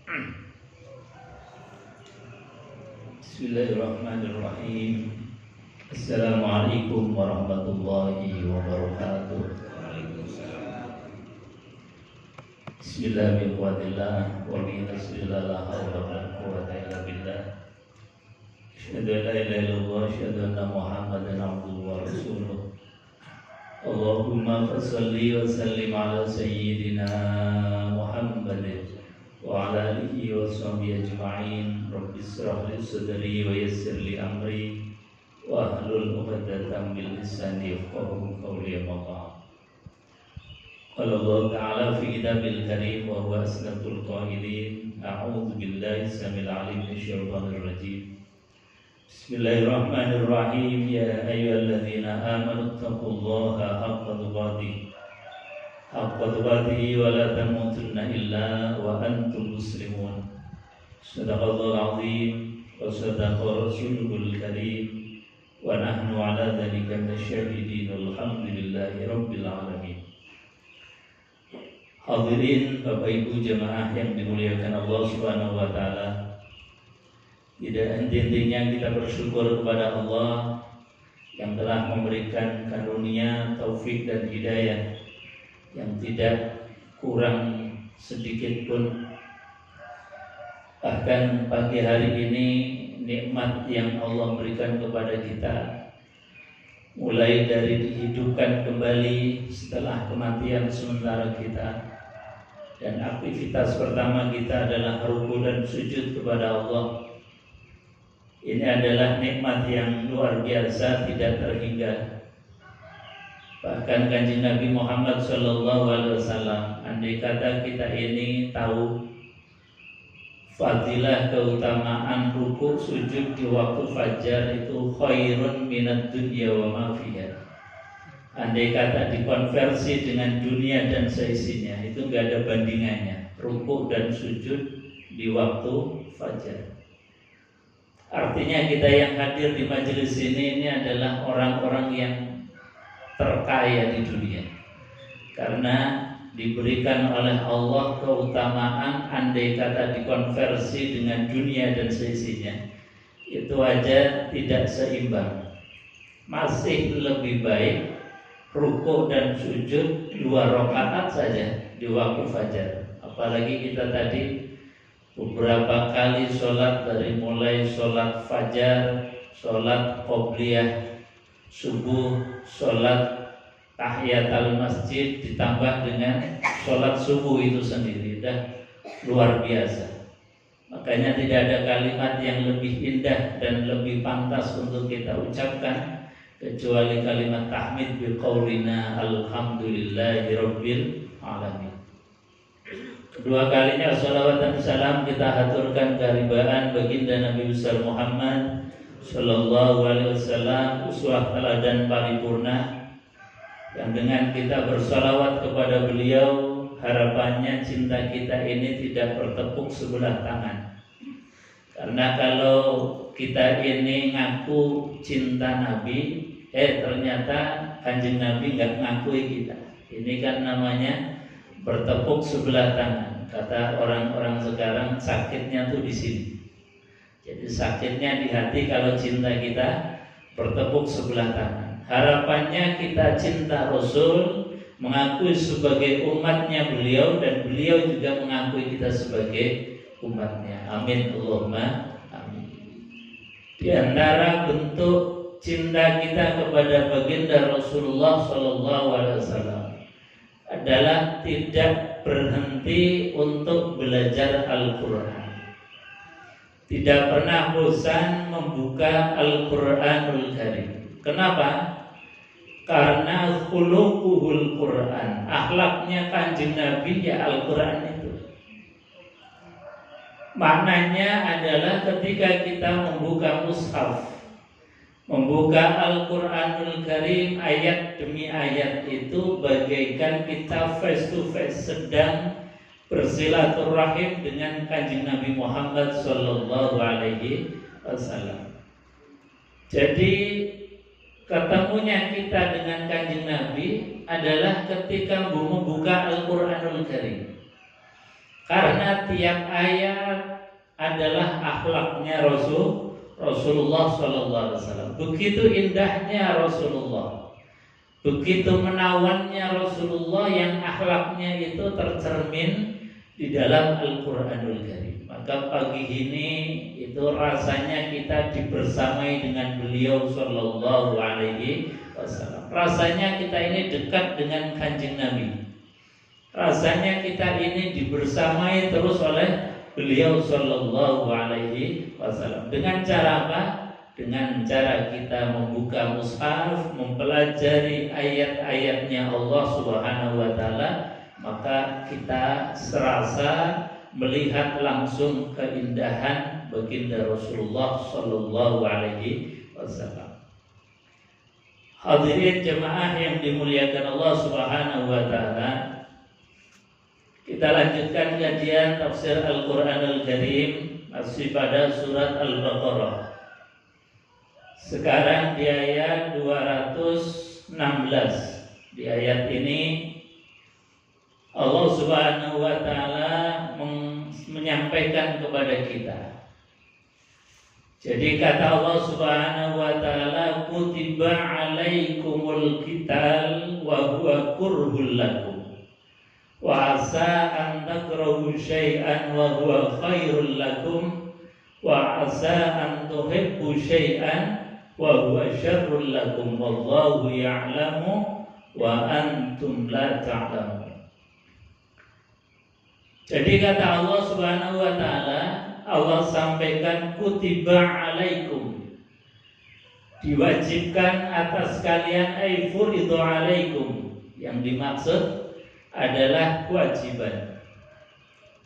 Bismillahirrahmanirrahim. Assalamualaikum warahmatullahi wabarakatuh. Bismillahirrahmanirrahim. Wa bihi nasta'in la haula wa la quwwata illa billah. Asyhadu an la ilaha illallah wa asyhadu anna Muhammadan abduhu wa rasuluh. Allahumma shalli wa sallim ala sayyidina Muhammadin wa ala alihi wa sahbihi ajma'in. Rabbi shrah li sadri wa yassir li amri wa hlul 'uqdatam min lisani yafqahu qawli. Amma ba'd. Qala Allah ta'ala fi kitabil karim wa huwa asdaqul qailin. A'udzu billahi samil 'alim minasyaitonir rajim. Bismillahirrahmanirrahim. Ya ayyuhalladzina amanu taqullaha haqqa tuqatih wa la tamutunna illa wa antum muslimun. Shadaqallahul azim wa shadaqa rasulul karim wa nahnu ala dzalika minasyahidin. Alhamdulillahi rabbil alamin. Hadirin Bapak Ibu jemaah yang dimuliakan Allah Subhanahu wa taala. Tidak henti-hentinya kita bersyukur kepada Allah yang telah memberikan karunia, taufik dan hidayah yang tidak kurang sedikit pun. Bahkan pagi hari ini nikmat yang Allah berikan kepada kita, mulai dari dihidupkan kembali setelah kematian sementara kita, dan aktivitas pertama kita adalah ruku dan sujud kepada Allah. Ini adalah nikmat yang luar biasa, tidak terhingga. Bahkan Kanjeng Nabi Muhammad SAW, andai kata kita ini tahu fadilah keutamaan rukuk sujud di waktu fajar itu khairun minad dunya wa ma fiha. Andai kata dikonversi dengan dunia dan seisinya, itu enggak ada bandingannya, rukuk dan sujud di waktu fajar. Artinya kita yang hadir di majelis ini adalah orang-orang yang terkaya di dunia, karena diberikan oleh Allah keutamaan andai kata dikonversi dengan dunia dan seisinya, itu aja tidak seimbang. Masih lebih baik rukuk dan sujud 2 rakaat saja di waktu fajar. Apalagi kita tadi beberapa kali sholat, dari mulai sholat fajar, sholat qobliyah subuh, sholat tahiyatul masjid, ditambah dengan sholat subuh itu sendiri, dah luar biasa. Makanya tidak ada kalimat yang lebih indah dan lebih pantas untuk kita ucapkan kecuali kalimat tahmid biqaulina alhamdulillahi rabbil alamin. Kedua kalinya sholawat dan salam kita haturkan keharbaan baginda Nabi besar Muhammad Sallallahu Alaihi Wasallam, uswah teladan paripurna, yang dengan kita bersalawat kepada beliau, harapannya cinta kita ini tidak bertepuk sebelah tangan. Karena kalau kita ini ngaku cinta Nabi, ternyata Kanjeng Nabi nggak ngakui kita, ini kan namanya bertepuk sebelah tangan. Kata orang-orang sekarang, sakitnya tuh di sini. Jadi sakitnya di hati kalau cinta kita bertepuk sebelah tangan. Harapannya kita cinta Rasul, mengakui sebagai umatnya beliau, dan beliau juga mengakui kita sebagai umatnya. Amin Allahumma amin. Di antara bentuk cinta kita kepada baginda Rasulullah SAW adalah tidak berhenti untuk belajar Al-Quran. Tidak pernah bosan membuka Al-Quranul Karim. Kenapa? Karena khuluquhul Quran, akhlaknya Kanjeng Nabi ya Al-Quran itu. Maknanya adalah ketika kita membuka mushaf, membuka Al-Quranul Karim ayat demi ayat, itu bagaikan kita face to face sedang bersilaturahim dengan Kanjeng Nabi Muhammad Sallallahu Alaihi Wasallam. Jadi ketemunya kita dengan Kanjeng Nabi adalah ketika membuka Al-Quranul Karim. Karena tiap ayat adalah akhlaknya Rasulullah SAW. Begitu indahnya Rasulullah, begitu menawannya Rasulullah yang akhlaknya itu tercermin di dalam Al-Quranul Karim. Maka pagi ini itu rasanya kita dibersamai dengan beliau Sallallahu Alaihi Wasallam. Rasanya kita ini dekat dengan Kanjeng Nabi. Rasanya kita ini dibersamai terus oleh beliau Sallallahu Alaihi Wasallam. Dengan cara apa? Dengan cara kita membuka mushaf, mempelajari ayat-ayatnya Allah Subhanahu Wa Taala, maka kita serasa melihat langsung keindahan baginda Rasulullah Sallallahu Alaihi Wasallam. Hadirin jemaah yang dimuliakan Allah Subhanahu Wa Taala, kita lanjutkan kajian tafsir Al-Quran Al-Karim masih pada surat Al-Baqarah. Sekarang di ayat 216. Di ayat ini Allah Subhanahu Wa Taala menyampaikan kepada kita. Jadi kata Allah Subhanahu Wa Taala, kutiba alaikumul qital wa huwa kurhul lakum wa asa an takrahu syai'an wa huwa khairul lakum wa asa an tuhibbu syai'an wa huwa syarrul lakum wallahu ya'lamu wa antum la ta'lamun. Jadi kata Allah Subhanahu Wa Taala, Allah sampaikan kutiba alaikum, diwajibkan atas kalian, ay furidu alaikum, yang dimaksud adalah kewajiban,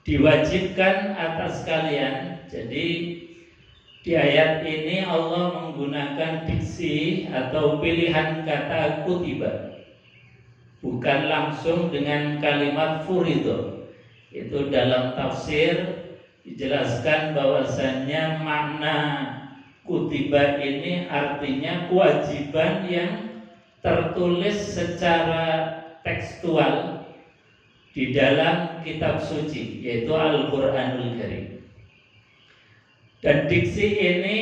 diwajibkan atas kalian. Jadi di ayat ini Allah menggunakan diksi atau pilihan kata kutiba, bukan langsung dengan kalimat furidu. Itu dalam tafsir dijelaskan bahwasannya makna kutiba ini artinya kewajiban yang tertulis secara tekstual di dalam kitab suci, yaitu Al-Quranul Karim. Dan diksi ini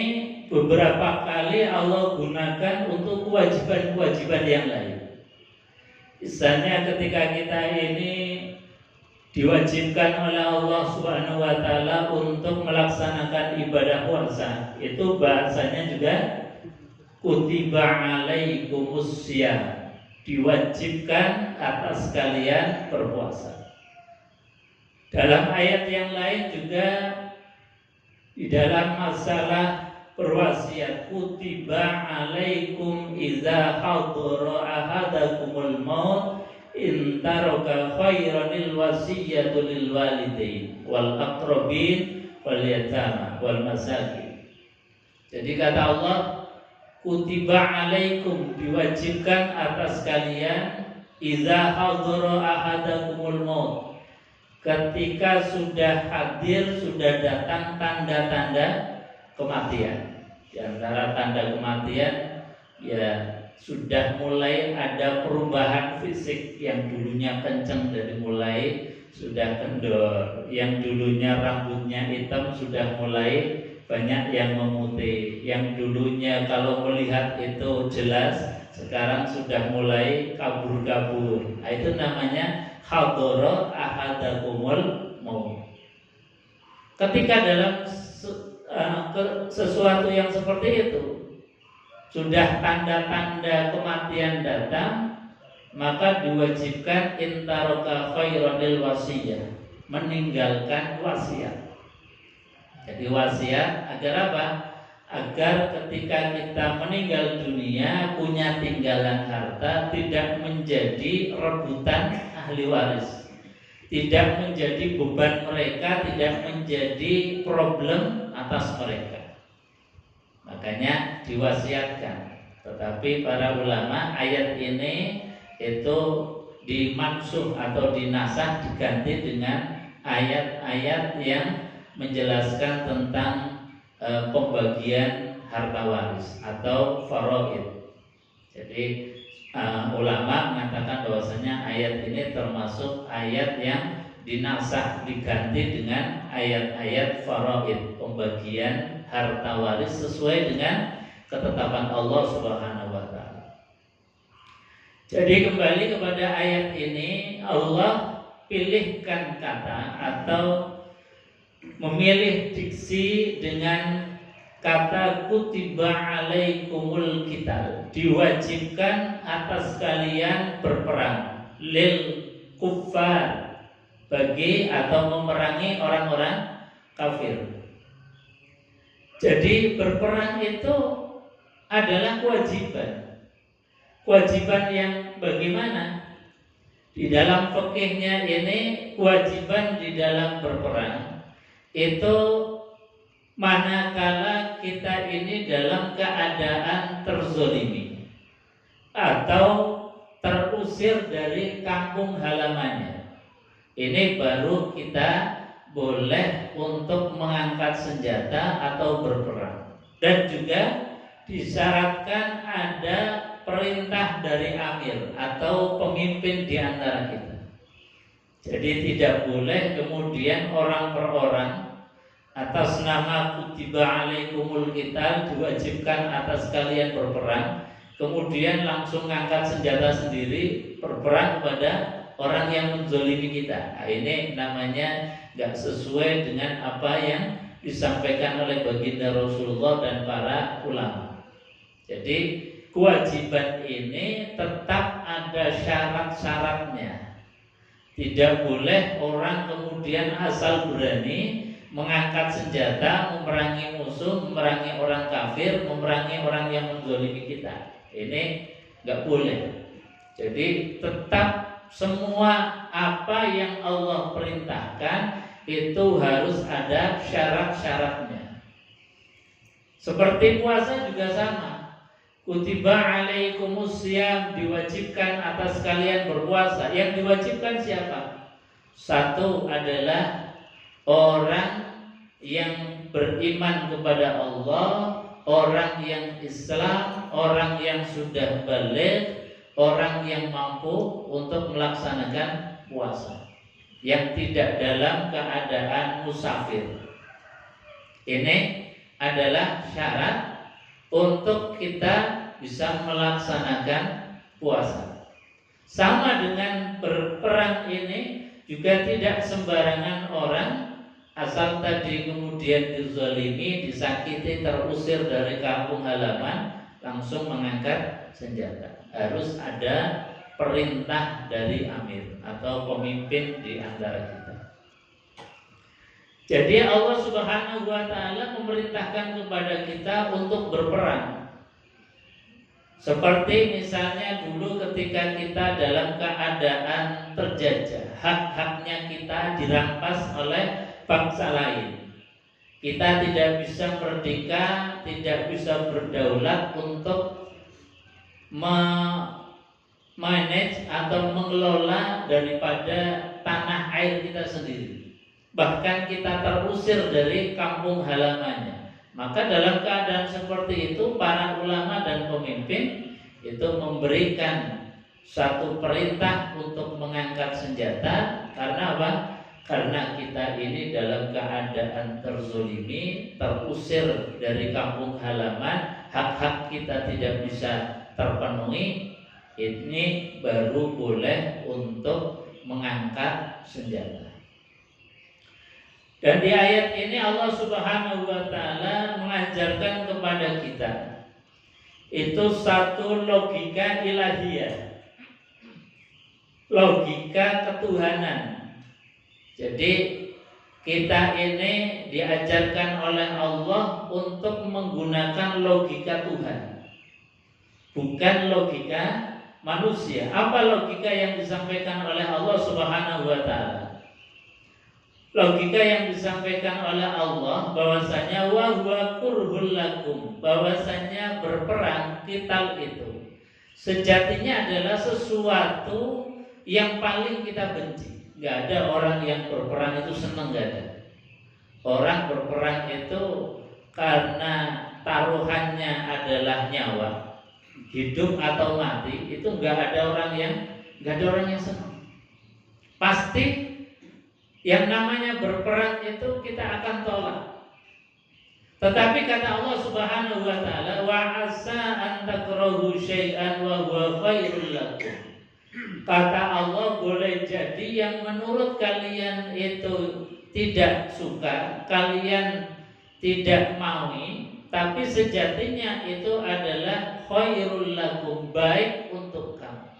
beberapa kali Allah gunakan untuk kewajiban-kewajiban yang lain. Misalnya ketika kita ini diwajibkan oleh Allah Subhanahu Wa Taala untuk melaksanakan ibadah puasa, itu bahasanya juga kutiba alaikumus syiyam, diwajibkan atas kalian berpuasa. Dalam ayat yang lain juga di dalam masalah berwasiat, kutiba alaikum idza hadara ahadakumul maut in taraka khairanil wasiyatu lil walidain wal aqrabin wal yatama wal masakin. Jadi kata Allah, kutiba alaikum, diwajibkan atas kalian, idza hadara ahadakumul maut, ketika sudah hadir, sudah datang tanda-tanda kematian. Di antara tanda kematian ya sudah mulai ada perubahan fisik, yang dulunya kenceng dari mulai sudah kendor, yang dulunya rambutnya hitam sudah mulai banyak yang memutih, yang dulunya kalau melihat itu jelas sekarang sudah mulai kabur-kabur. Itu namanya hadara ahadakumul maut. Ketika dalam sesuatu yang seperti itu sudah tanda-tanda kematian datang, maka diwajibkan intaroka khairanil wasiyah, meninggalkan wasiat. Jadi wasiat agar apa? Agar ketika kita meninggal dunia punya tinggalan harta tidak menjadi rebutan ahli waris, tidak menjadi beban mereka, tidak menjadi problem atas mereka. Makanya diwasiatkan. Tetapi para ulama ayat ini itu dimansuh atau dinasah, diganti dengan ayat-ayat yang menjelaskan tentang pembagian harta waris atau faraid. Jadi ulama mengatakan bahwasanya ayat ini termasuk ayat yang dinasah, diganti dengan ayat-ayat faraid, pembagian harta waris sesuai dengan ketetapan Allah Subhanahu wa taala. Jadi kembali kepada ayat ini, Allah pilihkan kata atau memilih diksi dengan kata kutiba alaikumul qital, diwajibkan atas kalian berperang, lil kuffar, bagi atau memerangi orang-orang kafir. Jadi berperang itu adalah kewajiban. Kewajiban yang bagaimana? Di dalam fikihnya ini kewajiban di dalam berperang itu manakala kita ini dalam keadaan terzolimi atau terusir dari kampung halamannya. Ini baru kita boleh untuk mengangkat senjata atau berperang. Dan juga disyaratkan ada perintah dari amir atau pemimpin di antara kita. Jadi tidak boleh kemudian orang per orang atas nama kutiba alaikumul qital, diwajibkan atas kalian berperang, kemudian langsung ngangkat senjata sendiri berperang kepada orang yang menzolimi kita. Nah, ini namanya gak sesuai dengan apa yang disampaikan oleh baginda Rasulullah dan para ulama. Jadi kewajiban ini tetap ada syarat-syaratnya. Tidak boleh orang kemudian asal berani mengangkat senjata, memerangi musuh, memerangi orang kafir, memerangi orang yang menzolimi kita. Ini gak boleh. Jadi tetap semua apa yang Allah perintahkan itu harus ada syarat-syaratnya. Seperti puasa juga sama. Kutiba alaikumusiyam, diwajibkan atas kalian berpuasa. Yang diwajibkan siapa? Satu adalah orang yang beriman kepada Allah, orang yang Islam, orang yang sudah baligh, orang yang mampu untuk melaksanakan puasa, yang tidak dalam keadaan musafir. Ini adalah syarat untuk kita bisa melaksanakan puasa. Sama dengan berperang ini juga tidak sembarangan orang asal tadi kemudian dizalimi, disakiti, terusir dari kampung halaman langsung mengangkat senjata. Harus ada perintah dari amir atau pemimpin di antara kita. Jadi Allah Subhanahu wa taala memerintahkan kepada kita untuk berperang. Seperti misalnya dulu ketika kita dalam keadaan terjajah, hak-haknya kita dirampas oleh bangsa lain. Kita tidak bisa merdeka, tidak bisa berdaulat untuk manage atau mengelola daripada tanah air kita sendiri. Bahkan kita terusir dari kampung halamannya. Maka dalam keadaan seperti itu para ulama dan pemimpin itu memberikan satu perintah untuk mengangkat senjata. Karena apa? Karena kita ini dalam keadaan terzolimi, terusir dari kampung halaman, hak-hak kita tidak bisa terpenuhi, ini baru boleh untuk mengangkat senjata. Dan di ayat ini Allah Subhanahu wa taala mengajarkan kepada kita itu satu logika ilahiyah, logika ketuhanan. Jadi kita ini diajarkan oleh Allah untuk menggunakan logika Tuhan, bukan logika manusia. Apa logika yang disampaikan oleh Allah Subhanahu wa taala? Logika yang disampaikan oleh Allah bahwasanya wa huwa kurhul lakum, bahwasanya berperang qital itu sejatinya adalah sesuatu yang paling kita benci. Gak ada orang yang berperang itu senang, gak ada. Orang berperang itu karena taruhannya adalah nyawa, hidup atau mati, itu gak ada orang yang senang. Pasti Yang namanya berperang itu kita akan tolak. Tetapi kata Allah Subhanahu wa taala, wa asa an takrahu syai'an wa huwa khairul lakum. Kata Allah, boleh jadi yang menurut kalian itu tidak suka, kalian tidak maui, tapi sejatinya itu adalah khairul lakum, baik untuk kamu.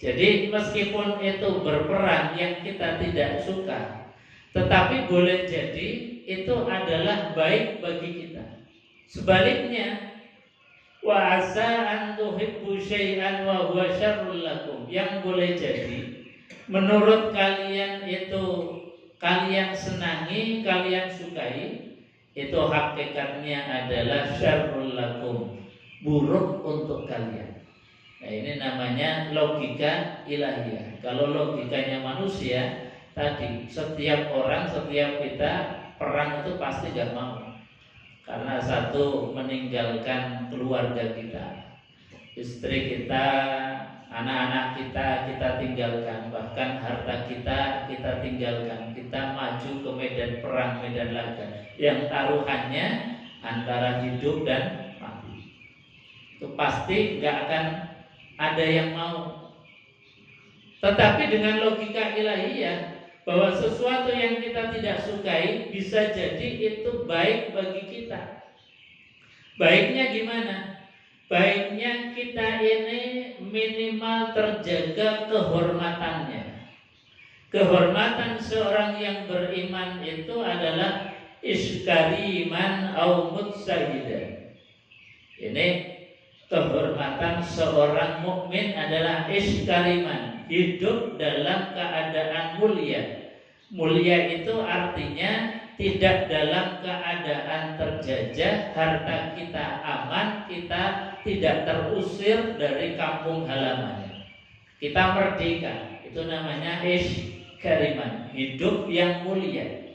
Jadi meskipun itu berperang yang kita tidak suka, tetapi boleh jadi itu adalah baik bagi kita. Sebaliknya, wa asa an tuhibbu syai'an wa huwa syarrul lakum, yang boleh jadi menurut kalian itu kalian senangi, kalian sukai, itu hakikatnya adalah syarrul lakum, buruk untuk kalian. Nah, ini namanya logika ilahiyah. Kalau logikanya manusia, tadi setiap orang, setiap kita perang itu pasti gak mau. Karena satu, meninggalkan keluarga kita, istri kita, anak-anak kita tinggalkan, bahkan harta kita tinggalkan. Kita maju ke medan perang, medan laga yang taruhannya antara hidup dan mati. Itu pasti gak akan ada yang mau. Tetapi dengan logika ilahiyah, bahwa sesuatu yang kita tidak sukai bisa jadi itu baik bagi kita. Baiknya gimana? Baiknya kita ini minimal terjaga kehormatannya. Kehormatan seorang yang beriman itu adalah iskariman au mutsahidan. Ini kehormatan seorang mukmin adalah iskariman, hidup dalam keadaan mulia. Mulia itu artinya tidak dalam keadaan terjajah, harta kita aman, kita tidak terusir dari kampung halamannya. Kita merdeka, itu namanya iskariman, hidup yang mulia.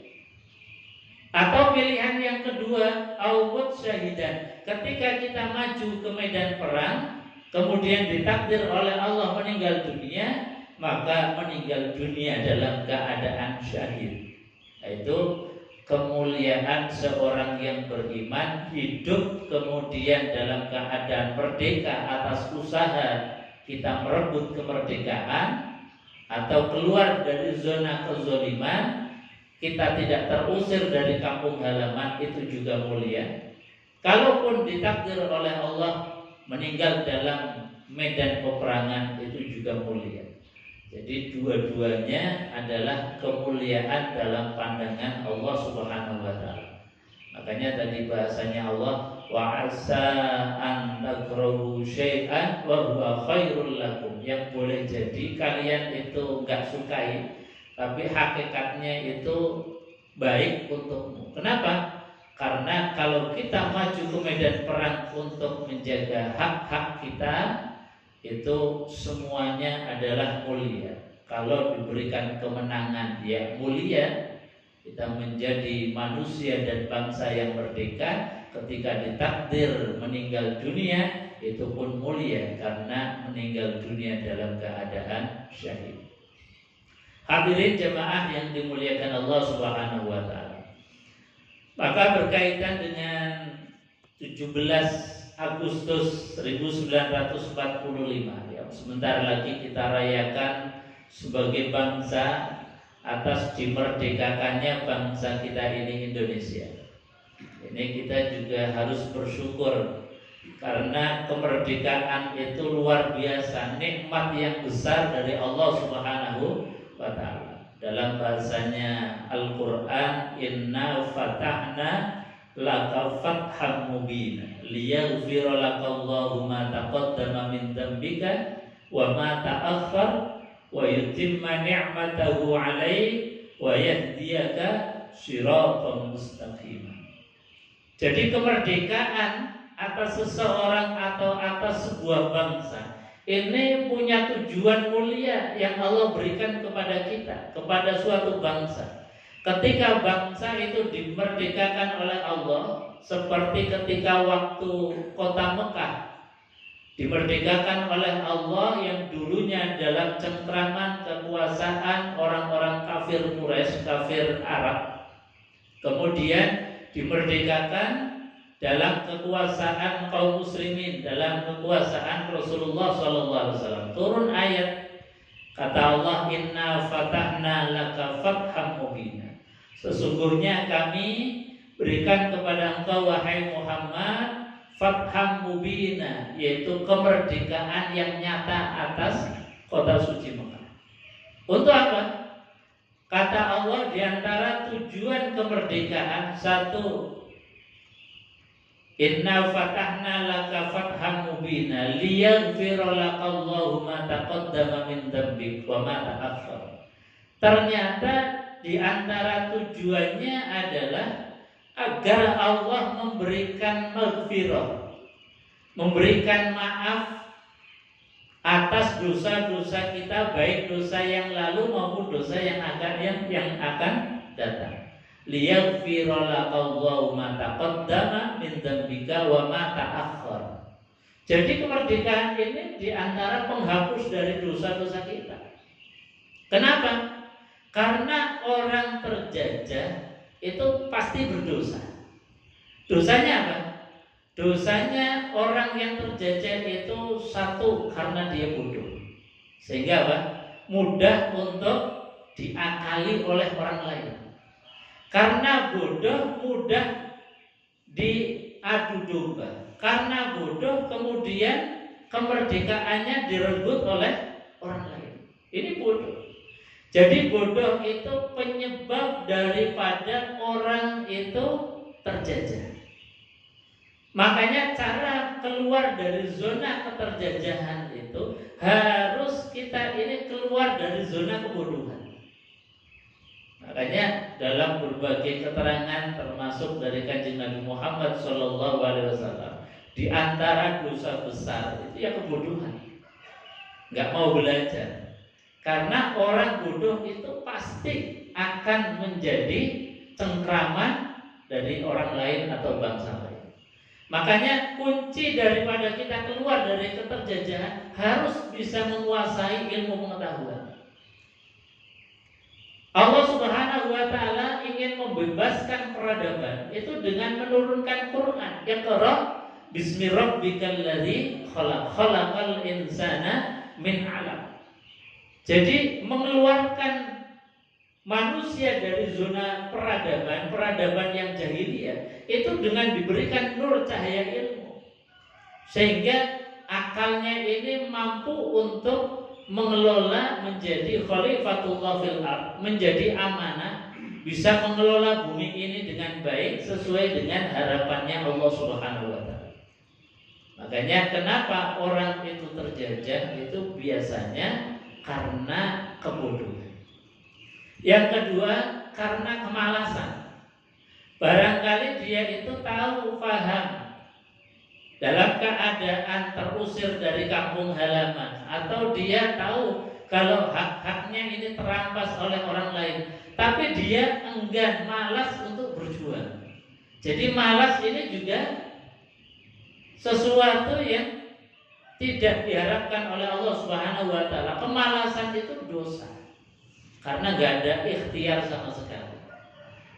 Atau pilihan yang kedua, awud syahidan. Ketika kita maju ke medan perang, kemudian ditakdir oleh Allah meninggal dunia, maka meninggal dunia dalam keadaan syahid. Itu kemuliaan seorang yang beriman, hidup kemudian dalam keadaan merdeka atas usaha kita merebut kemerdekaan, atau keluar dari zona kezaliman, kita tidak terusir dari kampung halaman, itu juga mulia. Kalaupun ditakdir oleh Allah meninggal dalam medan peperangan, itu juga mulia. Jadi dua-duanya adalah kemuliaan dalam pandangan Allah Subhanahu wa taala. Makanya tadi bahasanya Allah, wa asa an takrahu syai'an wa huwa khairul lakum, yang boleh jadi kalian itu enggak sukai, tapi hakikatnya itu baik untukmu. Kenapa? Karena kalau kita maju ke medan perang untuk menjaga hak-hak kita, itu semuanya adalah mulia. Kalau diberikan kemenangan, ya mulia. Kita menjadi manusia dan bangsa yang merdeka. Ketika ditakdir meninggal dunia, itu pun mulia, karena meninggal dunia dalam keadaan syahid. Hadirin jemaah yang dimuliakan Allah Subhanahu wa taala. Maka berkaitan dengan 17 Agustus 1945 yang sebentar lagi kita rayakan sebagai bangsa atas dimerdekakannya bangsa kita ini, Indonesia. Ini kita juga harus bersyukur, karena kemerdekaan itu luar biasa, nikmat yang besar dari Allah Subhanahu wa ta'ala. Dalam bahasanya Al-Quran, inna fatahna laka fatham mubina liyaghfira lakallahu ma taqaddama min dzambika wa ma ta'akhkhar wa yutimma ni'matahu 'alaik wa yahdiyaka shiratan mustaqima. Jadi kemerdekaan atas seseorang atau atas sebuah bangsa ini punya tujuan mulia yang Allah berikan kepada kita, kepada suatu bangsa. Ketika bangsa itu dimerdekakan oleh Allah, seperti ketika waktu kota Mekah Dimerdekakan oleh Allah yang dulunya dalam cengkraman kekuasaan orang-orang kafir Quraisy, kafir Arab. Kemudian dimerdekakan dalam kekuasaan kaum muslimin, dalam kekuasaan Rasulullah SAW. Turun ayat, kata Allah, inna fatahna laka fatham mubina. Sesungguhnya kami berikan kepada engkau wahai Muhammad fatham mubina, yaitu kemerdekaan yang nyata atas kota suci Mekah. Untuk apa? Kata Allah, di antara tujuan kemerdekaan, satu, inna fatahna laka fatham mubina liyaghfira lakallahu ma taqaddama min dzambik wa ma ta'akhkhar. Ternyata di antara tujuannya adalah agar Allah memberikan maghfirah, memberikan maaf atas dosa-dosa kita, baik dosa yang lalu maupun dosa yang akan datang. Liyaghfira lakallahu ma taqaddama min dzambika wa ma ta'akhkhar. Jadi kemerdekaan ini di antara penghapus dari dosa-dosa kita. Kenapa? Karena orang terjajah itu pasti berdosa. Dosanya apa? Dosanya orang yang terjajah itu satu, karena dia bodoh. Sehingga apa? Mudah untuk diakali oleh orang lain. Karena bodoh mudah diadu domba. Karena bodoh kemudian kemerdekaannya direbut oleh orang lain. Ini bodoh. Jadi bodoh itu penyebab daripada orang itu terjajah. Makanya cara keluar dari zona keterjajahan itu harus kita ini keluar dari zona kebodohan. Makanya dalam berbagai keterangan termasuk dari Kanjeng Nabi Muhammad SAW, di antara dosa besar itu ya kebodohan. Nggak mau belajar. Karena orang bodoh itu pasti akan menjadi cengkraman dari orang lain atau bangsa lain. Makanya kunci daripada kita keluar dari keterjajahan harus bisa menguasai ilmu pengetahuan. Allah Subhanahu wa Ta'ala ingin membebaskan peradaban itu dengan menurunkan Quran. Iqra bismi rabbikal ladzi khalaq, khalaqal insana min 'alaq. Jadi mengeluarkan manusia dari zona peradaban yang jahiliyah itu dengan diberikan nur cahaya ilmu, sehingga akalnya ini mampu untuk mengelola, menjadi khalifatullah fil ardh, menjadi amanah, bisa mengelola bumi ini dengan baik sesuai dengan harapannya Allah Subhanahu wa Ta'ala. Makanya kenapa orang itu terjajah itu biasanya karena kebodohan. Yang kedua, karena kemalasan. Barangkali dia itu tahu, paham, dalam keadaan terusir dari kampung halaman, atau dia tahu kalau hak-haknya ini terampas oleh orang lain, tapi dia enggan, malas untuk berjuang. Jadi malas ini juga sesuatu yang tidak diharapkan oleh Allah Subhanahu wa Ta'ala. Kemalasan itu dosa, karena nggak ada ikhtiar sama sekali.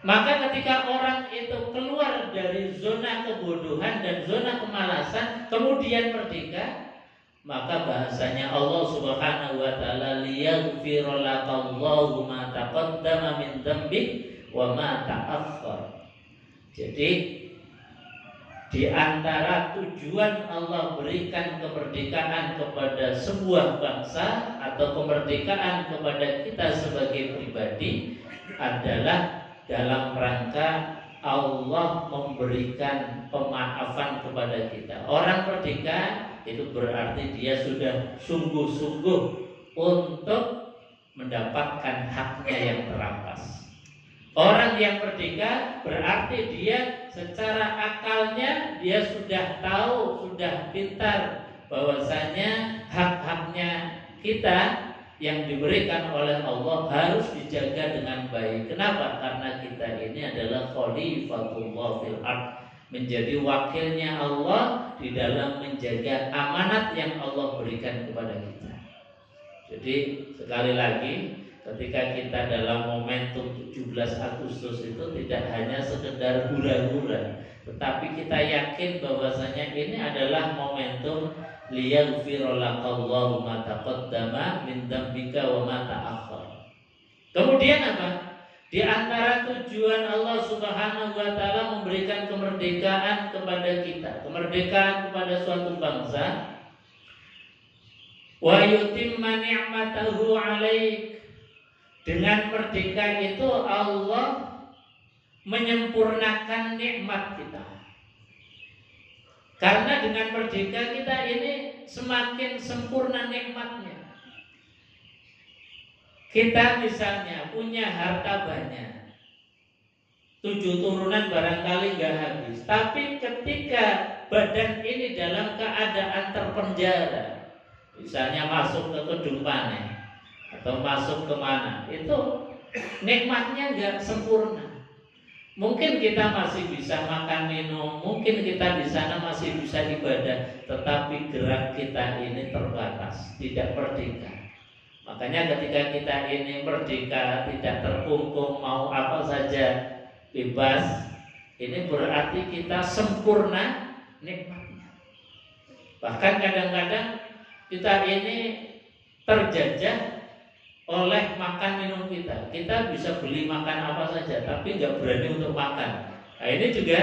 Maka ketika orang itu keluar dari zona kebodohan dan zona kemalasan, kemudian merdeka, maka bahasanya Allah Subhanahu wa Ta'ala, liyaghfira lakallahu ma taqaddama min dzambik wa ma ta'akhkhar. Jadi di antara tujuan Allah berikan kemerdekaan kepada sebuah bangsa atau kemerdekaan kepada kita sebagai pribadi adalah dalam rangka Allah memberikan pemaafan kepada kita. Orang merdeka itu berarti dia sudah sungguh-sungguh untuk mendapatkan haknya yang terampas. Orang yang merdeka berarti dia secara akalnya dia sudah tahu, sudah pintar bahwasanya hak-haknya kita yang diberikan oleh Allah harus dijaga dengan baik. Kenapa? Karena kita ini adalah khalifatullah fil ardh, menjadi wakilnya Allah di dalam menjaga amanat yang Allah berikan kepada kita. Jadi sekali lagi, ketika kita dalam momentum 17 Agustus itu tidak hanya sekedar hura-hura, tetapi kita yakin bahwasanya ini adalah momentum liyaghfiralakallahu ma taqaddama min dzambika wa ma ta'akhkhar. Kemudian apa? Di antara tujuan Allah Subhanahu wa taala memberikan kemerdekaan kepada kita, kemerdekaan kepada suatu bangsa, wa yutimma ni'matahu 'alaik. Dengan merdeka itu Allah menyempurnakan nikmat kita. Karena dengan merdeka kita ini semakin sempurna nikmatnya. Kita misalnya punya harta banyak, 7 turunan barangkali nggak habis. Tapi ketika badan ini dalam keadaan terpenjara, misalnya masuk ke gedung panen atau masuk kemana, itu nikmatnya nggak sempurna. Mungkin kita masih bisa makan minum, mungkin kita di sana masih bisa ibadah, tetapi gerak kita ini terbatas, tidak merdeka. Makanya ketika kita ini merdeka, tidak terkungkung, mau apa saja bebas, ini berarti kita sempurna nikmatnya. Bahkan kadang-kadang kita ini terjajah oleh makan minum kita. Kita bisa beli makan apa saja, tapi nggak berani untuk makan. Nah, ini juga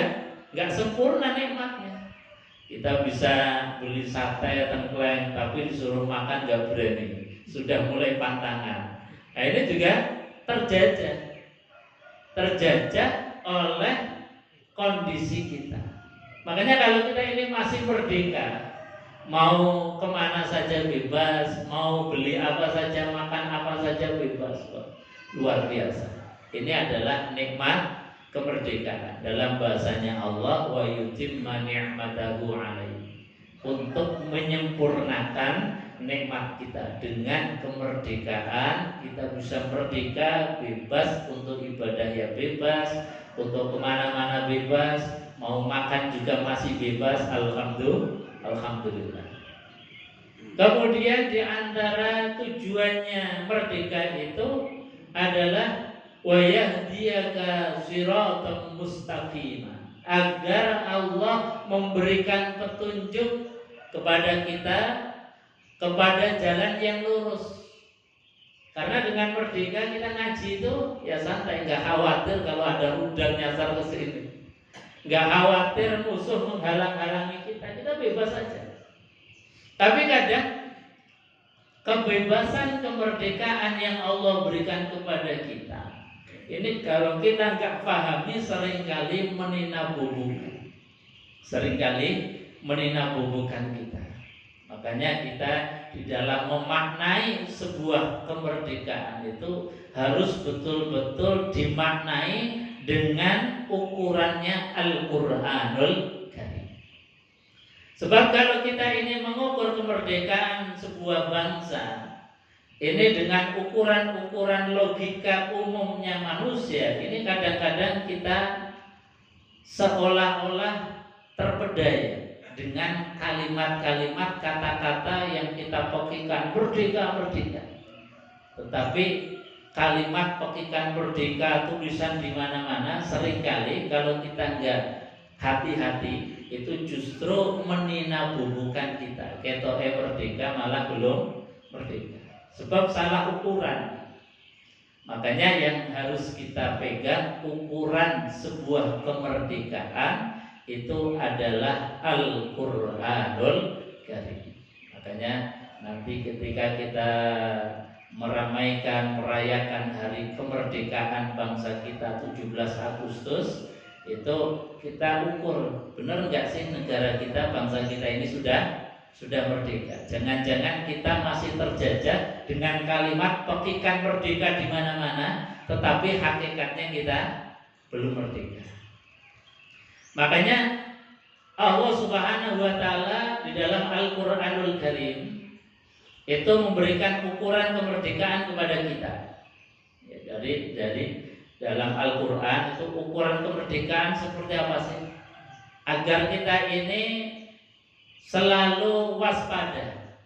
nggak sempurna nikmatnya. Kita bisa beli sate tengkleng, tapi disuruh makan nggak berani. Sudah mulai pantangan. Nah, ini juga terjajah oleh kondisi kita. Makanya kalau kita ini masih merdeka, mau kemana saja bebas, mau beli apa saja, makan apa saja bebas, luar biasa. Ini adalah nikmat kemerdekaan. Dalam bahasanya Allah, wa yutimma ni'matahu 'alaihi, untuk menyempurnakan nikmat kita. Dengan kemerdekaan kita bisa merdeka, bebas untuk ibadah ya bebas, untuk kemana-mana bebas, mau makan juga masih bebas. Alhamdulillah. Kemudian di antara tujuannya merdeka itu adalah wa yahdiyaka siratan mustaqima, agar Allah memberikan petunjuk kepada kita kepada jalan yang lurus. Karena dengan merdeka kita ngaji itu ya santai, nggak khawatir kalau ada rudal nyasar ke sini, nggak khawatir musuh menghalang-halangi kita bebas saja. Tapi kadang kebebasan kemerdekaan yang Allah berikan kepada kita ini kalau kita nggak pahami seringkali meninabubukan kita. Makanya kita di dalam memaknai sebuah kemerdekaan itu harus betul-betul dimaknai dengan ukurannya Al-Qur'anul Karim. Sebab kalau kita ini mengukur kemerdekaan sebuah bangsa ini dengan ukuran-ukuran logika umumnya manusia, ini kadang-kadang kita seolah-olah terpedaya dengan kalimat-kalimat, kata-kata yang kita pekikan merdeka. Tetapi kalimat pekikan merdeka, tulisan di mana-mana, seringkali kalau kita enggak hati-hati itu justru meninabubukan kita. Ketoke merdeka malah belum merdeka. Sebab salah ukuran. Makanya yang harus kita pegang ukuran sebuah kemerdekaan itu adalah Al-Qur'anul Karim. Makanya nanti ketika kita merayakan hari kemerdekaan bangsa kita 17 Agustus, itu kita ukur benar nggak sih negara kita, bangsa kita ini sudah merdeka. Jangan-jangan kita masih terjajah dengan kalimat pekikan merdeka di mana-mana, tetapi hakikatnya kita belum merdeka. Makanya Allah Subhanahu wa taala di dalam Al-Qur'anul Karim itu memberikan ukuran kemerdekaan kepada kita. Ya, dari dalam Al-Qur'an itu ukuran kemerdekaan seperti apa sih? Agar kita ini selalu waspada.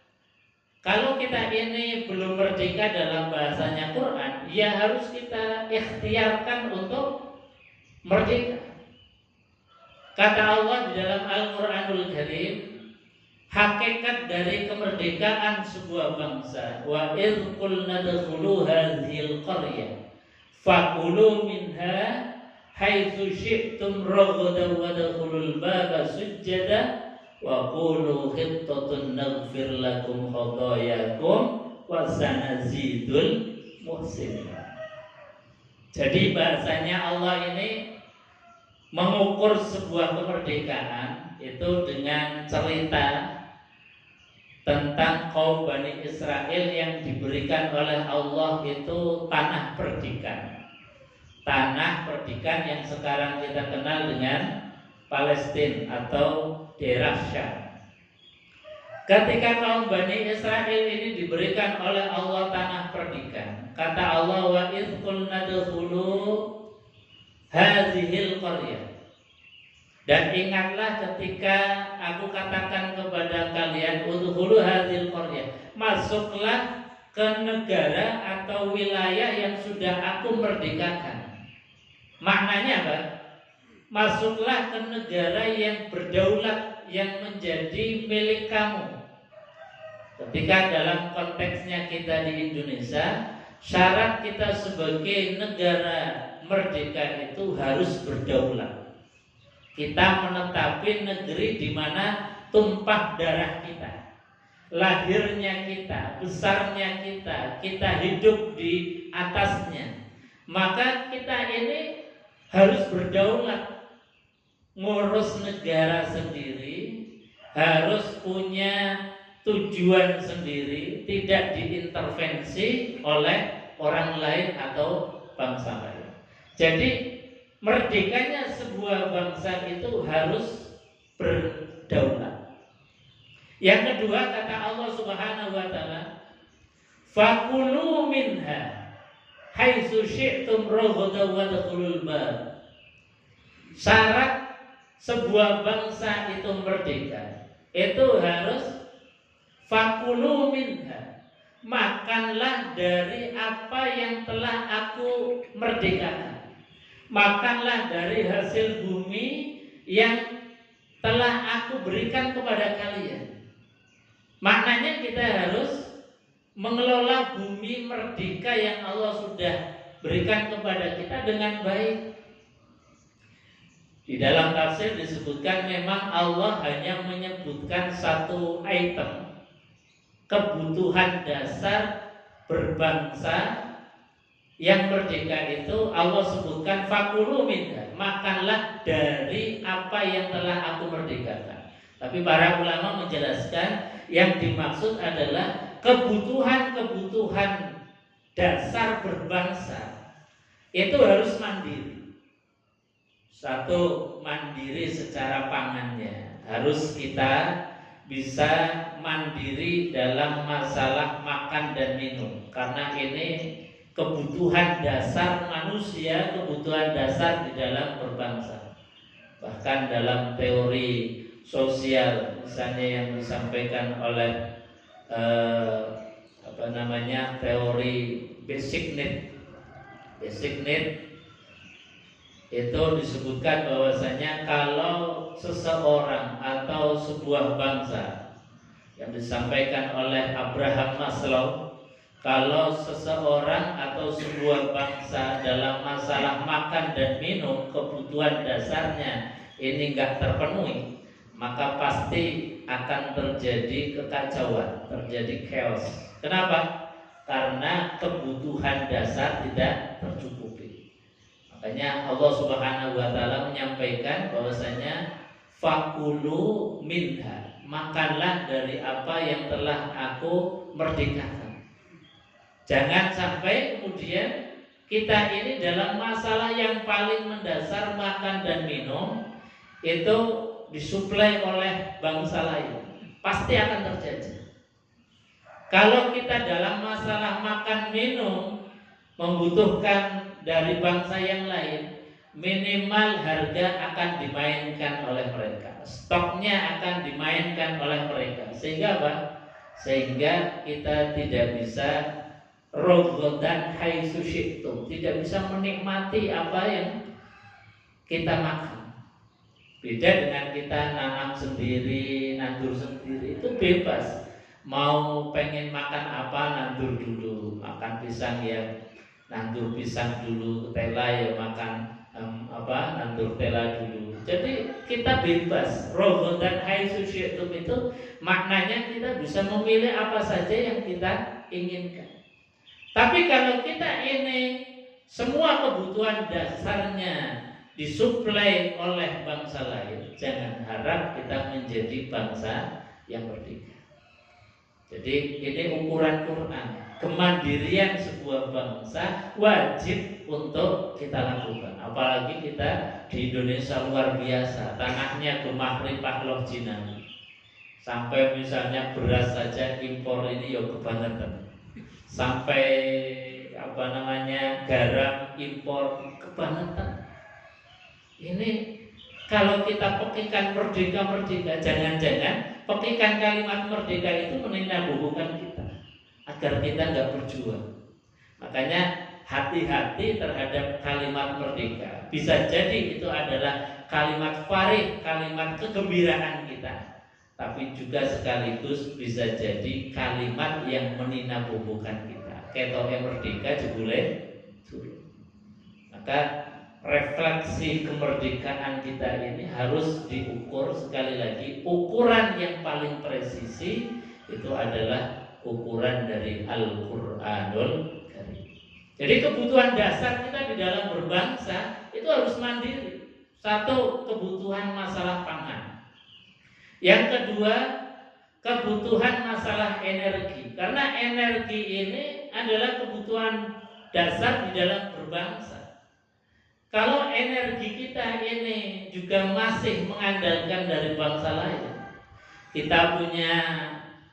Kalau kita ini belum merdeka dalam bahasanya Quran, ya harus kita ikhtiarkan untuk merdeka. Kata Allah di dalam Al-Quranul Karim, hakikat dari kemerdekaan sebuah bangsa, wa idh qulna dkhulu hadhil qaryah fakulu minha haitsu syi'tum ragadan wa dkhulul baba sujjada wa qulu hittatun naghfir lakum khatayakum wa sanazidul muhsinin. Jadi bahasanya Allah ini mengukur sebuah kemerdekaan itu dengan cerita tentang kaum Bani Israel yang diberikan oleh Allah itu tanah perdikan. Tanah perdikan yang sekarang kita kenal dengan Palestina atau daerah Syam. Ketika kaum Bani Israel ini diberikan oleh Allah tanah perdikan, kata Allah, wa idh qulna dkhulu hadhil qaryah. Dan ingatlah ketika aku katakan kepada kalian, udkhulu hadhil qaryah, masuklah ke negara atau wilayah yang sudah aku merdekakan. Maknanya apa? Masuklah ke negara yang berdaulat, yang menjadi milik kamu. Ketika dalam konteksnya kita di Indonesia, syarat kita sebagai negara merdeka itu harus berdaulat. Kita menetapi negeri di mana tumpah darah kita, lahirnya kita, besarnya kita hidup di atasnya. Maka kita ini harus berdaulat, ngurus negara sendiri, harus punya tujuan sendiri, tidak diintervensi oleh orang lain atau bangsa lain. Jadi merdekanya sebuah bangsa itu harus berdaulat. Yang kedua, kata Allah Subhanahu wa taala, fakulu minha haitsu syi'tum ragadan wa dkhulul bab. Syarat sebuah bangsa itu merdeka itu harus fakulu minha, makanlah dari apa yang telah aku merdekakan. Makanlah dari hasil bumi yang telah aku berikan kepada kalian. Maknanya kita harus mengelola bumi merdeka yang Allah sudah berikan kepada kita dengan baik. Di dalam tafsir disebutkan memang Allah hanya menyebutkan satu item kebutuhan dasar berbangsa yang merdeka itu. Allah sebutkan fakulu minha, makanlah dari apa yang telah aku merdekakan. Tapi para ulama menjelaskan yang dimaksud adalah kebutuhan-kebutuhan dasar berbangsa itu harus mandiri. Satu, mandiri secara pangannya, harus kita bisa mandiri dalam masalah makan dan minum, karena ini kebutuhan dasar manusia, kebutuhan dasar di dalam berbangsa. Bahkan dalam teori sosial misalnya yang disampaikan oleh teori basic need itu disebutkan bahwasanya kalau seseorang atau sebuah bangsa, yang disampaikan oleh Abraham Maslow, kalau seseorang atau sebuah bangsa dalam masalah makan dan minum, kebutuhan dasarnya ini enggak terpenuhi, maka pasti akan terjadi kekacauan, terjadi chaos. Kenapa? Karena kebutuhan dasar tidak tercukupi. Makanya Allah Subhanahu wa taala menyampaikan bahwasanya fakulu minha, makanlah dari apa yang telah aku merdekakan. Jangan sampai kemudian kita ini dalam masalah yang paling mendasar makan dan minum itu disuplai oleh bangsa lain. Pasti akan terjadi. Kalau kita dalam masalah makan minum membutuhkan dari bangsa yang lain, minimal harga akan dimainkan oleh mereka, stoknya akan dimainkan oleh mereka, sehingga apa? Sehingga kita tidak bisa rogodan haitsu syi'tum, tidak bisa menikmati apa yang kita makan. Beda dengan kita nanam sendiri, nandur sendiri, itu bebas. Mau pengen makan apa, nandur dulu. Makan pisang ya nandur pisang dulu, tela ya makan nandur tela dulu. Jadi kita bebas. Rogodan haitsu syi'tum itu maknanya kita bisa memilih apa saja yang kita inginkan. Tapi kalau kita ini semua kebutuhan dasarnya disuplai oleh bangsa lain, jangan harap kita menjadi bangsa yang merdeka. Jadi ini ukuran Quran. Kemandirian sebuah bangsa wajib untuk kita lakukan. Apalagi kita di Indonesia luar biasa, tanahnya gemah ripah loh jinami. Sampai misalnya beras saja impor ini ya kebangetan. Sampai garam impor kebangetan. Ini kalau kita pekikan merdeka, jangan-jangan pekikan kalimat merdeka itu meninabuhkan kita agar kita nggak berjuang. Makanya hati-hati terhadap kalimat merdeka. Bisa jadi itu adalah kalimat farih, kalimat kegembiraan kita, tapi juga sekaligus bisa jadi kalimat yang meninabuhkan kita. Ketoke merdeka jebule turun. Maka refleksi kemerdekaan kita ini harus diukur, sekali lagi ukuran yang paling presisi itu adalah ukuran dari Al-Qur'anul Karim. Jadi kebutuhan dasar kita di dalam berbangsa itu harus mandiri. Satu, kebutuhan masalah pangan. Yang kedua, kebutuhan masalah energi. Karena energi ini adalah kebutuhan dasar di dalam berbangsa. Kalau energi kita ini juga masih mengandalkan dari bangsa lain, kita punya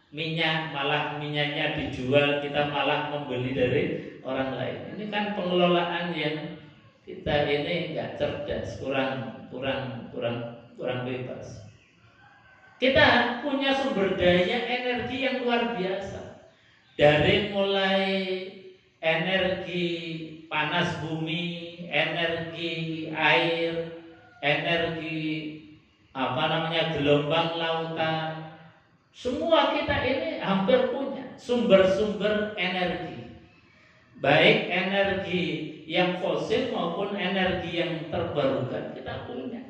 minyak, malah minyaknya dijual, kita malah membeli dari orang lain. Ini kan pengelolaan yang kita ini nggak cerdas, kurang bebas. Kita punya sumber daya energi yang luar biasa, dari mulai energi panas bumi, energi air, energi gelombang lautan. Semua kita ini hampir punya sumber-sumber energi, baik energi yang fosil maupun energi yang terbarukan kita punya.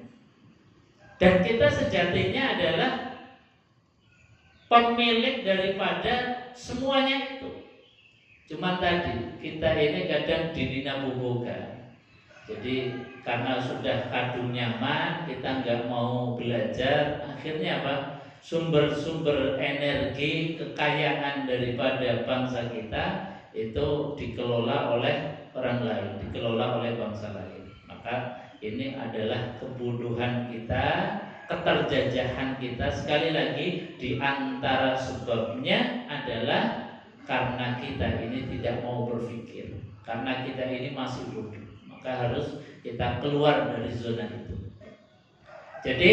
Dan kita sejatinya adalah pemilik daripada semuanya itu. Cuma tadi kita ini kadang dininabubukan. Jadi karena sudah kadung nyaman, kita nggak mau belajar. Akhirnya apa? Sumber-sumber energi kekayaan daripada bangsa kita itu dikelola oleh orang lain, dikelola oleh bangsa lain. Maka ini adalah kebodohan kita, keterjajahan kita. Sekali lagi, di antara sebabnya adalah karena kita ini tidak mau berpikir, karena kita ini masih bodoh. Maka harus kita keluar dari zona itu. Jadi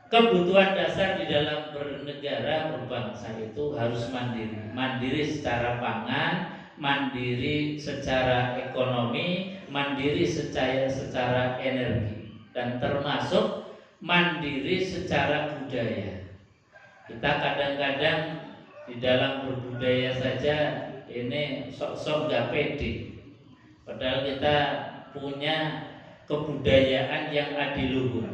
kebutuhan dasar di dalam bernegara, berbangsa itu harus mandiri. Mandiri secara pangan, mandiri secara ekonomi, mandiri secara energi, dan termasuk mandiri secara budaya. Kita kadang-kadang di dalam berbudaya saja ini sok-sok gak pede, padahal kita punya kebudayaan yang adiluhur.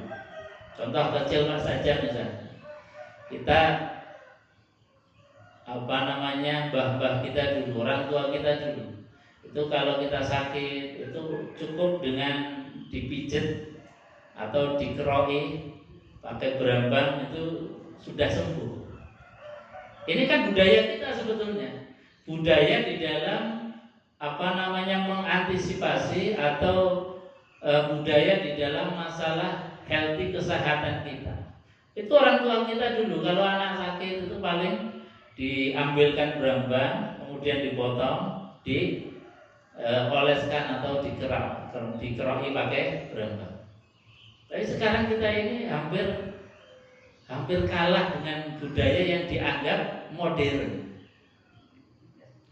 Contoh kecil saja misalnya, kita mbah-mbah kita dulu, orang tua kita dulu, itu kalau kita sakit itu cukup dengan dipijit atau dikeroi pakai berambang itu sudah sembuh. Ini kan budaya kita sebetulnya, budaya di dalam mengantisipasi atau budaya di dalam masalah healthy kesehatan kita. Itu orang tua kita dulu, kalau anak sakit itu paling diambilkan berambang, kemudian dipotong, dioleskan atau dikerap dikeroki pakai berambang. Tapi sekarang kita ini hampir kalah dengan budaya yang dianggap modern.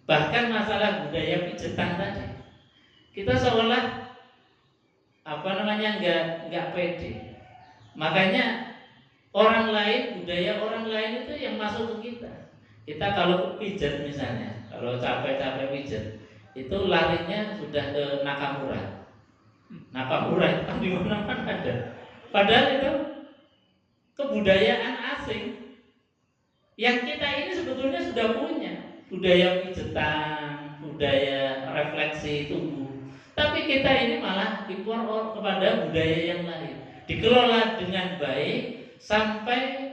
Bahkan masalah budaya pijetan tadi, kita seolah nggak pede. Makanya orang lain, budaya orang lain itu yang masuk ke kita. Kita kalau pijat misalnya, kalau capek-capek pijat, itu larinya sudah ke Nakamura. Nakamura itu kan di mana-mana ada. Padahal itu kebudayaan asing yang kita ini sebetulnya sudah punya budaya pijetan, budaya refleksi tubuh. Tapi kita ini malah impor kepada budaya yang lain. Dikelola dengan baik sampai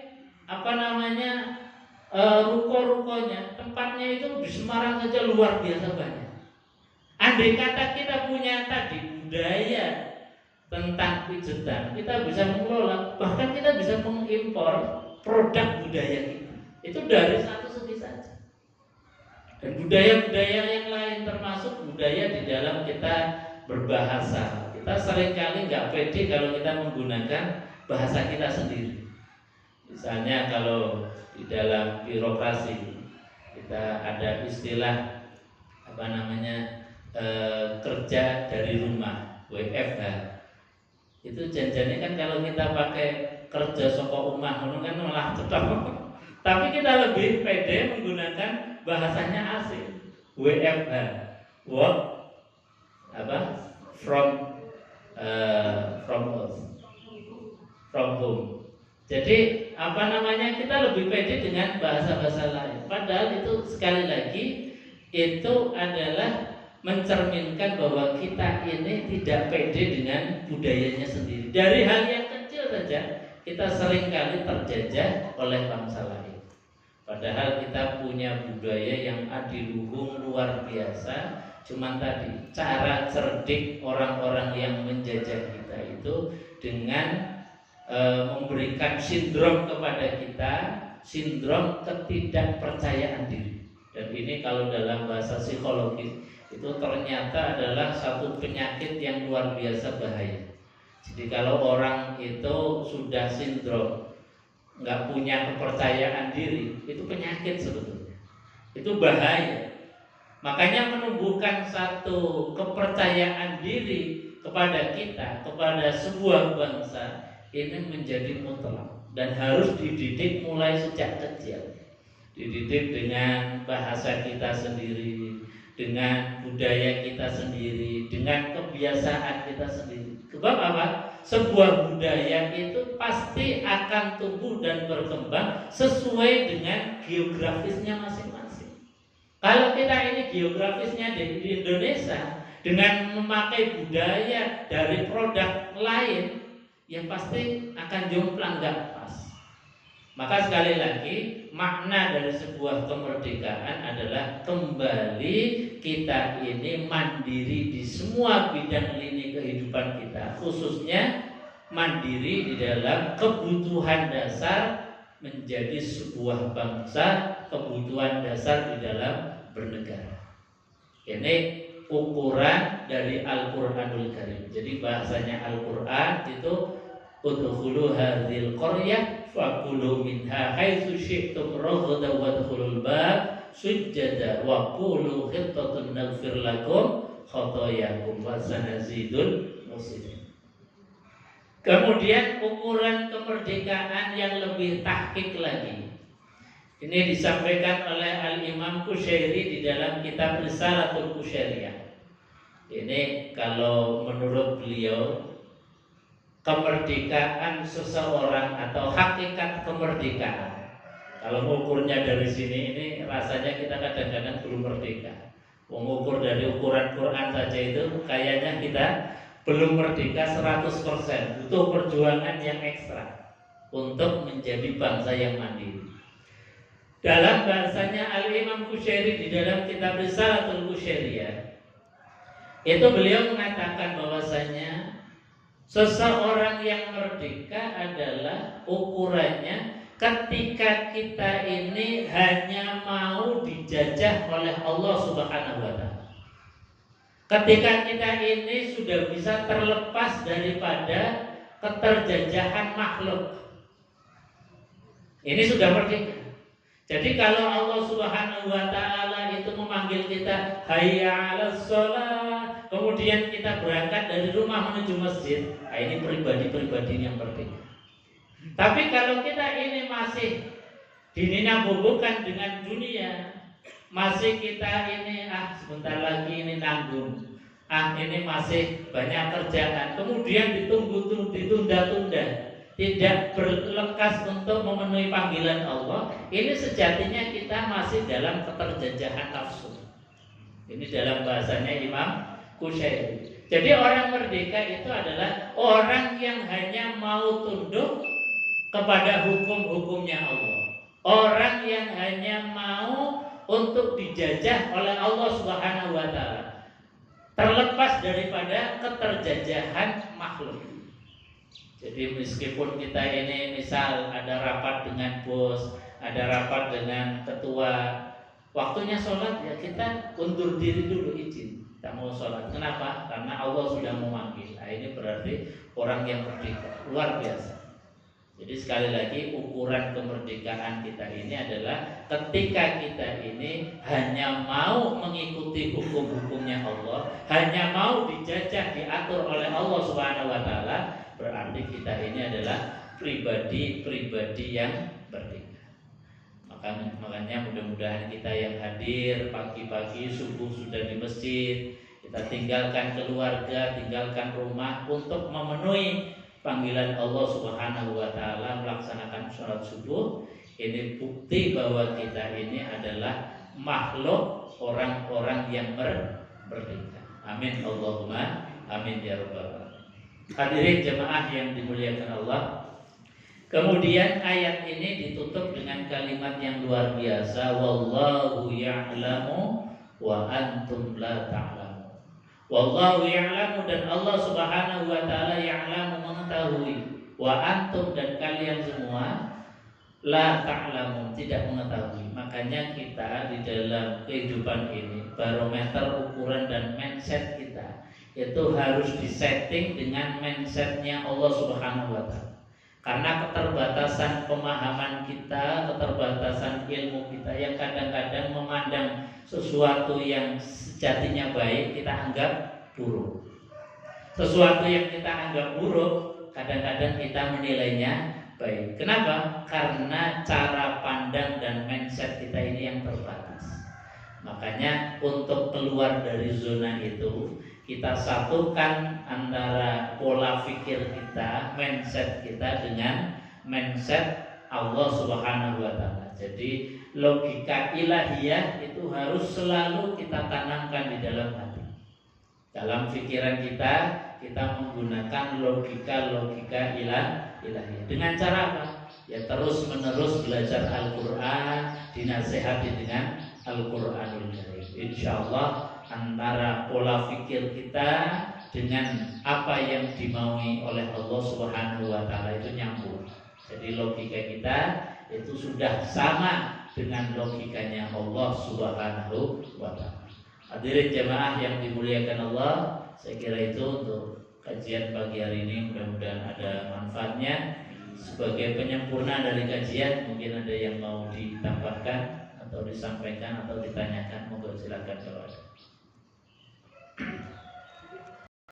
ruko-rukonya, tempatnya itu di Semarang saja luar biasa banyak. Andai kata kita punya tadi budaya tentang pijetan, kita bisa mengelola, bahkan kita bisa mengimpor produk budaya kita. Itu dari satu segi saja. Dan budaya-budaya yang lain termasuk budaya di dalam kita berbahasa. Kita seringkali nggak pede kalau kita menggunakan bahasa kita sendiri. Misalnya kalau di dalam birokrasi kita ada istilah kerja dari rumah, WFH. Itu janjinya kan kalau kita pakai kerja soko omah kan malah cetok. Tapi kita lebih pede menggunakan bahasanya asing, WFH, work from home. Jadi kita lebih pede dengan bahasa-bahasa lain. Padahal itu sekali lagi itu adalah mencerminkan bahwa kita ini tidak pede dengan budayanya sendiri. Dari hal yang kecil saja kita seringkali terjajah oleh bangsa lain. Padahal kita punya budaya yang adiluhung luar biasa. Cuman tadi cara cerdik orang-orang yang menjajah kita itu dengan memberikan sindrom kepada kita, sindrom ketidakpercayaan diri. Dan ini kalau dalam bahasa psikologis itu ternyata adalah satu penyakit yang luar biasa bahaya. Jadi kalau orang itu sudah sindrom, nggak punya kepercayaan diri, itu penyakit sebetulnya. Itu bahaya. Makanya menumbuhkan satu kepercayaan diri kepada kita, kepada sebuah bangsa, ini menjadi mutlak dan harus dididik mulai sejak kecil. Dididik dengan bahasa kita sendiri, dengan budaya kita sendiri, dengan kebiasaan kita sendiri. Sebab apa? Sebuah budaya itu pasti akan tumbuh dan berkembang sesuai dengan geografisnya masing-masing. Kalau kita ini geografisnya di Indonesia dengan memakai budaya dari produk lain, ya pasti akan jomplang nggak pas. Maka sekali lagi makna dari sebuah kemerdekaan adalah kembali kita ini mandiri di semua bidang lini kehidupan kita, khususnya mandiri di dalam kebutuhan dasar menjadi sebuah bangsa, kebutuhan dasar di dalam bernegara. Ini ukuran dari Al-Qur'anul Karim. Jadi bahasanya Al-Qur'an itu udkhulu hadzal qaryah fakulu minha haitsu syi'tum raghadan wadkhulul bab sujada wa qulu hittatun naghfir lakum khotoyakum wa sanazidul muslimin. Kemudian ukuran kemerdekaan yang lebih tahqiq lagi. Ini disampaikan oleh Al-Imam Qushairi di dalam kitab Risalatul Qushairiyah. Ini kalau menurut beliau kemerdekaan seseorang atau hakikat kemerdekaan. Kalau mengukurnya dari sini ini rasanya kita kadang-kadang belum merdeka. Mengukur dari ukuran Quran saja itu kayaknya kita belum merdeka 100%. Butuh perjuangan yang ekstra untuk menjadi bangsa yang mandiri. Dalam bahasanya Al-Imam Qushairi di dalam kitab Risalatul Qushairiyah itu beliau mengatakan bahwasanya seseorang yang merdeka adalah ukurannya ketika kita ini hanya mau dijajah oleh Allah Subhanahu wa Ta'ala. Ketika kita ini sudah bisa terlepas daripada keterjajahan makhluk, ini sudah merdeka. Jadi kalau Allah Subhanahu wa taala itu memanggil kita hayya 'alas shalah, kemudian kita berangkat dari rumah menuju masjid, nah ini pribadi-pribadi yang merdeka. Tapi kalau kita ini masih dinina-bobokan dengan dunia, masih kita ini sebentar lagi ini nanggung, ini masih banyak kerjaan, kemudian ditunda-tunda, tidak berlekas untuk memenuhi panggilan Allah, ini sejatinya kita masih dalam keterjajahan nafsu. Ini dalam bahasanya Imam Qushairi. Jadi orang merdeka itu adalah orang yang hanya mau tunduk kepada hukum-hukumnya Allah. Orang yang hanya mau untuk dijajah oleh Allah Subhanahu wa taala, terlepas daripada keterjajahan makhluk. Jadi meskipun kita ini misal ada rapat dengan bos, ada rapat dengan ketua, waktunya sholat ya kita undur diri dulu, izin kita mau sholat. Kenapa? Karena Allah sudah memanggil. Nah, ini berarti orang yang merdeka, luar biasa. Jadi sekali lagi ukuran kemerdekaan kita ini adalah ketika kita ini hanya mau mengikuti hukum-hukumnya Allah, hanya mau dijajah, diatur oleh Allah Subhanahu wa taala, berarti kita ini adalah pribadi-pribadi yang merdeka. Makanya mudah-mudahan kita yang hadir pagi-pagi subuh sudah di masjid, kita tinggalkan keluarga, tinggalkan rumah untuk memenuhi panggilan Allah Subhanahu wa taala, melaksanakan sholat subuh. Ini bukti bahwa kita ini adalah makhluk orang-orang yang merdeka. Amin Allahumma amin ya rabbal alamin. Hadirin jemaah yang dimuliakan Allah. Kemudian ayat ini ditutup dengan kalimat yang luar biasa, wallahu ya'lamu wa antum la ta'lamun. Wallahu ya'lamu, dan Allah Subhanahu wa taala ya'lamu, mengetahui, wa antum, dan kalian semua la ta'lamun, tidak mengetahui. Makanya kita di dalam kehidupan ini, barometer ukuran dan mindset kita itu harus disetting dengan mindsetnya Allah Subhanahu wa taala. Karena keterbatasan pemahaman kita, keterbatasan ilmu kita yang kadang-kadang memandang sesuatu yang sejatinya baik kita anggap buruk. Sesuatu yang kita anggap buruk kadang-kadang kita menilainya baik. Kenapa? Karena cara pandang dan mindset kita ini yang terbatas. Makanya untuk keluar dari zona itu, kita satukan antara pola pikir kita, mindset kita dengan mindset Allah Subhanahu wa taala. Jadi logika ilahiyah itu harus selalu kita tanamkan di dalam hati. Dalam pikiran kita menggunakan logika ilahiyah. Dengan cara apa? Ya terus menerus belajar Al-Qur'an, dinasehati dengan Al-Qur'anul Karim. Insyaallah antara pola pikir kita dengan apa yang dimaui oleh Allah Subhanahu wa taala itu nyambung. Jadi logika kita itu sudah sama dengan logikanya Allah Subhanahu wa taala. Hadirin jemaah yang dimuliakan Allah, saya kira itu untuk kajian pagi hari ini, mudah-mudahan ada manfaatnya. Sebagai penyempurna dari kajian, mungkin ada yang mau ditambahkan atau disampaikan atau ditanyakan, monggo silakan kalau ada.